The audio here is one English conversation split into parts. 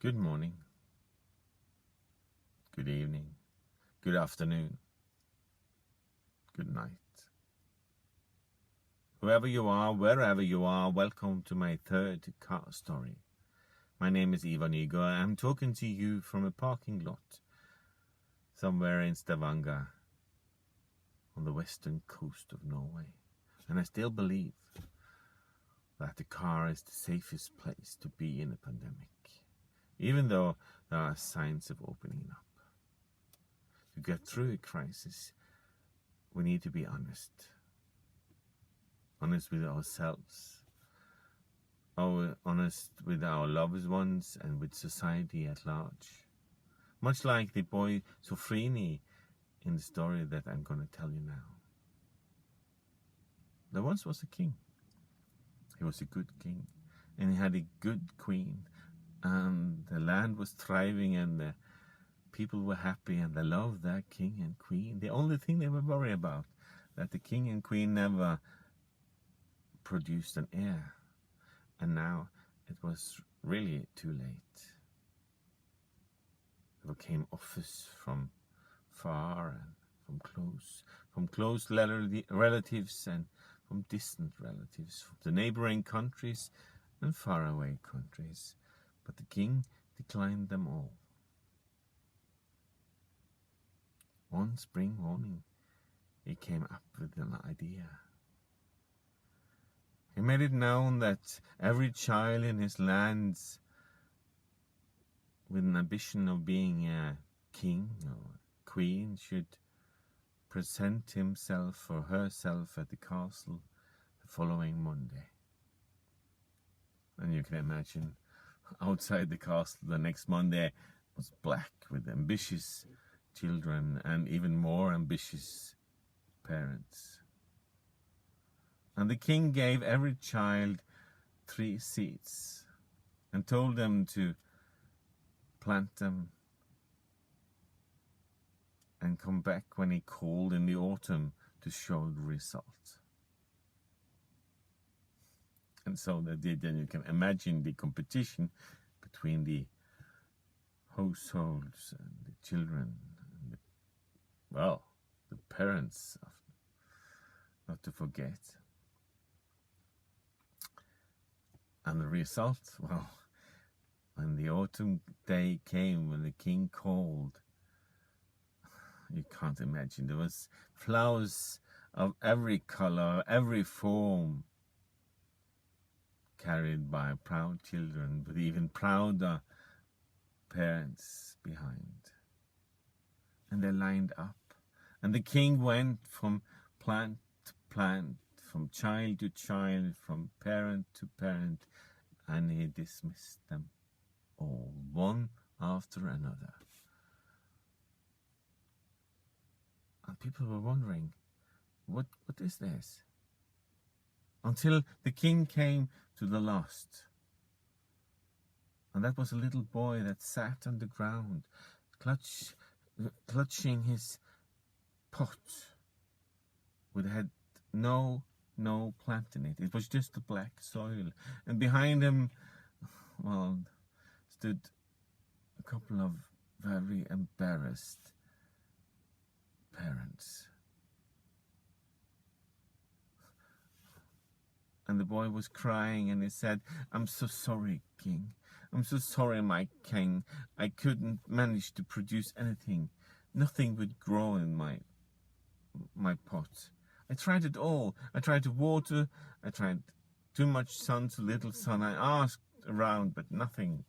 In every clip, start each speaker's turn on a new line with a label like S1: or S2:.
S1: Good morning, good evening, good afternoon, good night. Whoever you are, wherever you are, welcome to my third car story. My name is Ivar Nygaard. I'm talking to you from a parking lot somewhere in Stavanger on the western coast of Norway. And I still believe that the car is the safest place to be in a pandemic, even though there are signs of opening up. To get through a crisis, we need to be honest with ourselves, honest with our loved ones and with society at large. Much like the boy Sofrini in the story that I'm going to tell you now. There once was a king. He was a good king, and he had a good queen, and the land was thriving, and the people were happy, and they loved their king and queen. The only thing they were worried about, that the king and queen never produced an heir. And now it was really too late. There came offers from far and from close relatives and from distant relatives, from the neighboring countries and faraway countries. But the king declined them all. One spring morning, he came up with an idea. He made it known that every child in his lands with an ambition of being a king or queen should present himself or herself at the castle the following Monday. And you can imagine, outside the castle the next Monday was black with ambitious children and even more ambitious parents. And the king gave every child 3 seeds and told them to plant them and come back when he called in the autumn to show the result. And so they did, and you can imagine the competition between the households and the children and the parents, not to forget. And the result, when the autumn day came, when the king called, you can't imagine. There was flowers of every color, every form, carried by proud children, but even prouder parents behind. And they lined up. And the king went from plant to plant, from child to child, from parent to parent, and he dismissed them all, one after another. And people were wondering, what is this? Until the king came to the last. And that was a little boy that sat on the ground, clutching his pot, which had no plant in it. It was just the black soil. And behind him, stood a couple of very embarrassed parents. And the boy was crying, and he said, "I'm so sorry, king. I'm so sorry, my king. I couldn't manage to produce anything. Nothing would grow in my pot. I tried it all. I tried to water. I tried too much sun, too little sun. I asked around, but nothing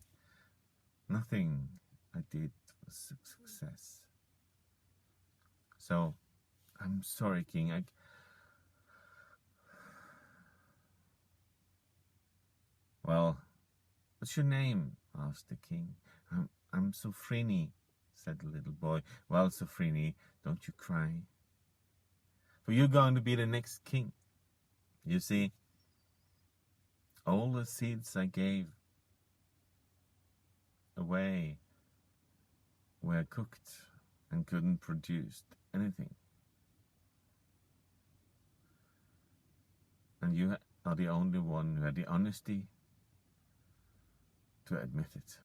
S1: I did was a success. So, I'm sorry, king. Well, what's your name?" asked the king. I'm Sofrini," said the little boy. "Well, Sofrini, don't you cry. For you're going to be the next king. You see, all the seeds I gave away were cooked and couldn't produce anything. And you are the only one who had the honesty to admit it.